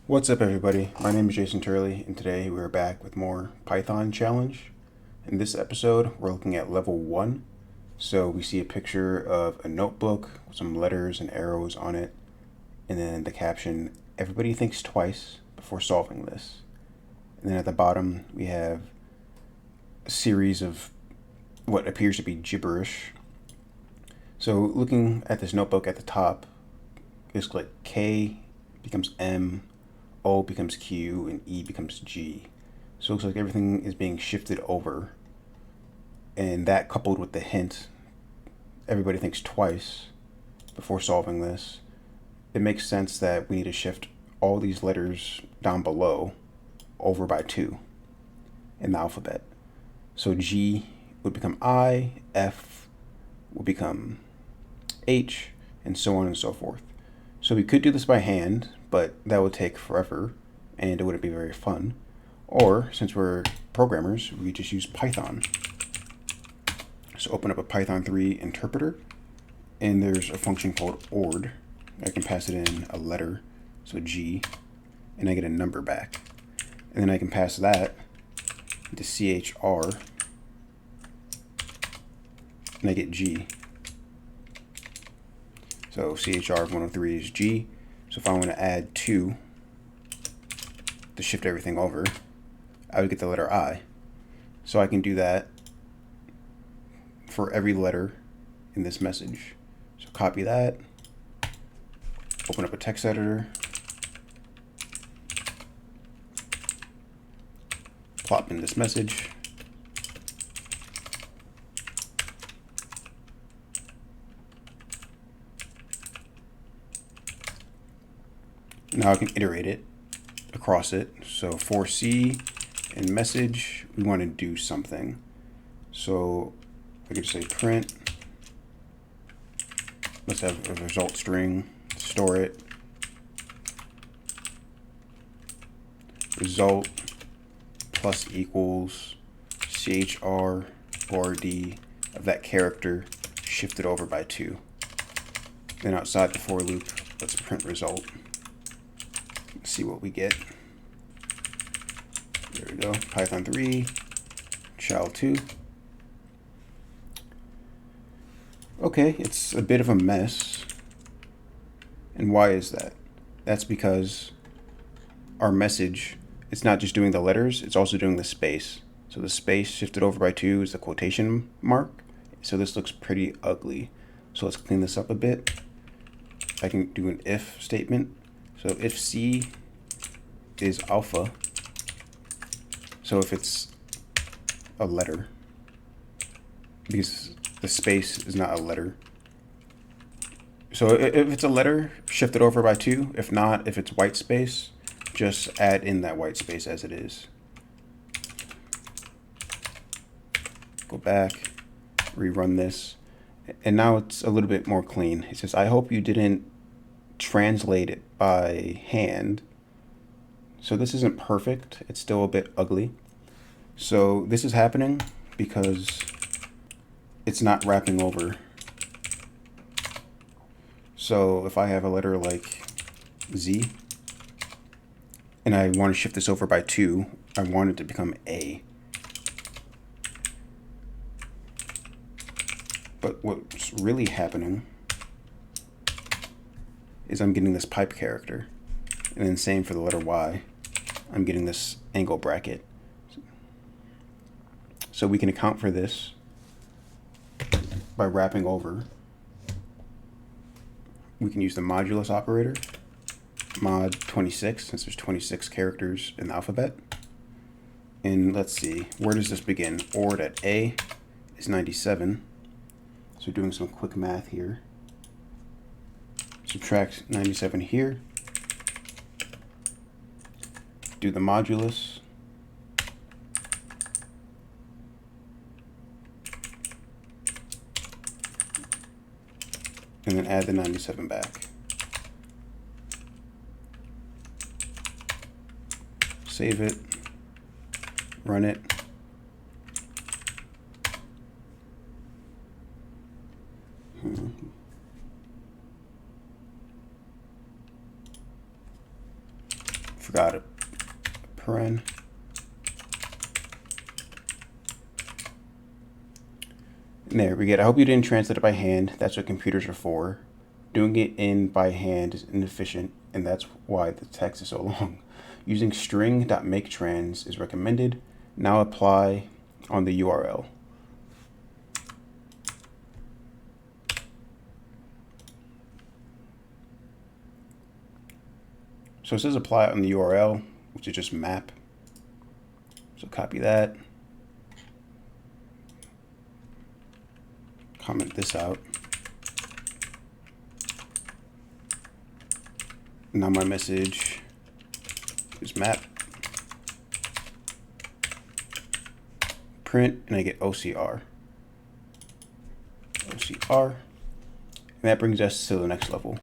What's up, everybody? My name is Jason Turley, and today we're back with more Python challenge. In this episode, we're looking at level 1. So we see a picture of a notebook with some letters and arrows on it, and then the caption, "Everybody thinks twice before solving this." And then at the bottom, we have a series of what appears to be gibberish. So looking at this notebook at the top, it's like K becomes M, O becomes Q, and E becomes G. So it looks like everything is being shifted over. And that coupled with the hint, everybody thinks twice before solving this, it makes sense that we need to shift all these letters down below over by 2 in the alphabet. So G would become I, F would become H, and so on and so forth. So we could do this by hand, but that would take forever and it wouldn't be very fun. Or, since we're programmers, we just use Python. So open up a Python 3 interpreter, and there's a function called ord. I can pass it in a letter, so G, and I get a number back. And then I can pass that into CHR, and I get G. So CHR of 103 is G. So if I want to add 2 to shift everything over, I would get the letter I. So I can do that for every letter in this message. So copy that, open up a text editor, plop in this message, now I can iterate it across it. So for C and message, we want to do something. So I could say print, let's have a result string, store it, result plus equals CHR ORD of that character shifted over by 2. Then outside the for loop, let's print result. Let's see what we get. There we go, Python 3, child 2. Okay, it's a bit of a mess. And why is that? That's because our message, it's not just doing the letters, it's also doing the space. So the space shifted over by 2 is the quotation mark. So this looks pretty ugly. So let's clean this up a bit. I can do an if statement. So if C is alpha, so if it's a letter, because the space is not a letter. So if it's a letter, shift it over by 2. If not, if it's white space, just add in that white space as it is. Go back, rerun this, and now it's a little bit more clean. It says, I hope you didn't translate it by hand. So this isn't perfect. It's still a bit ugly. So this is happening because it's not wrapping over. So if I have a letter like Z and I want to shift this over by 2, I want it to become A. But what's really happening is I'm getting this pipe character. And then same for the letter Y. I'm getting this angle bracket. So we can account for this by wrapping over. We can use the modulus operator, mod 26, since there's 26 characters in the alphabet. And let's see, where does this begin? Ord at A is 97. So doing some quick math here. Subtract 97 here. Do the modulus. And then add the 97 back. Save it, run it. forgot a paren. And there we get. I hope you didn't translate it by hand. That's what computers are for. Doing it in by hand is inefficient, and that's why the text is so long. Using string.maketrans is recommended. Now apply on the URL. So it says apply on the URL, which is just map. So copy that. Comment this out. Now my message is map. Print, and I get OCR. OCR. And that brings us to the next level.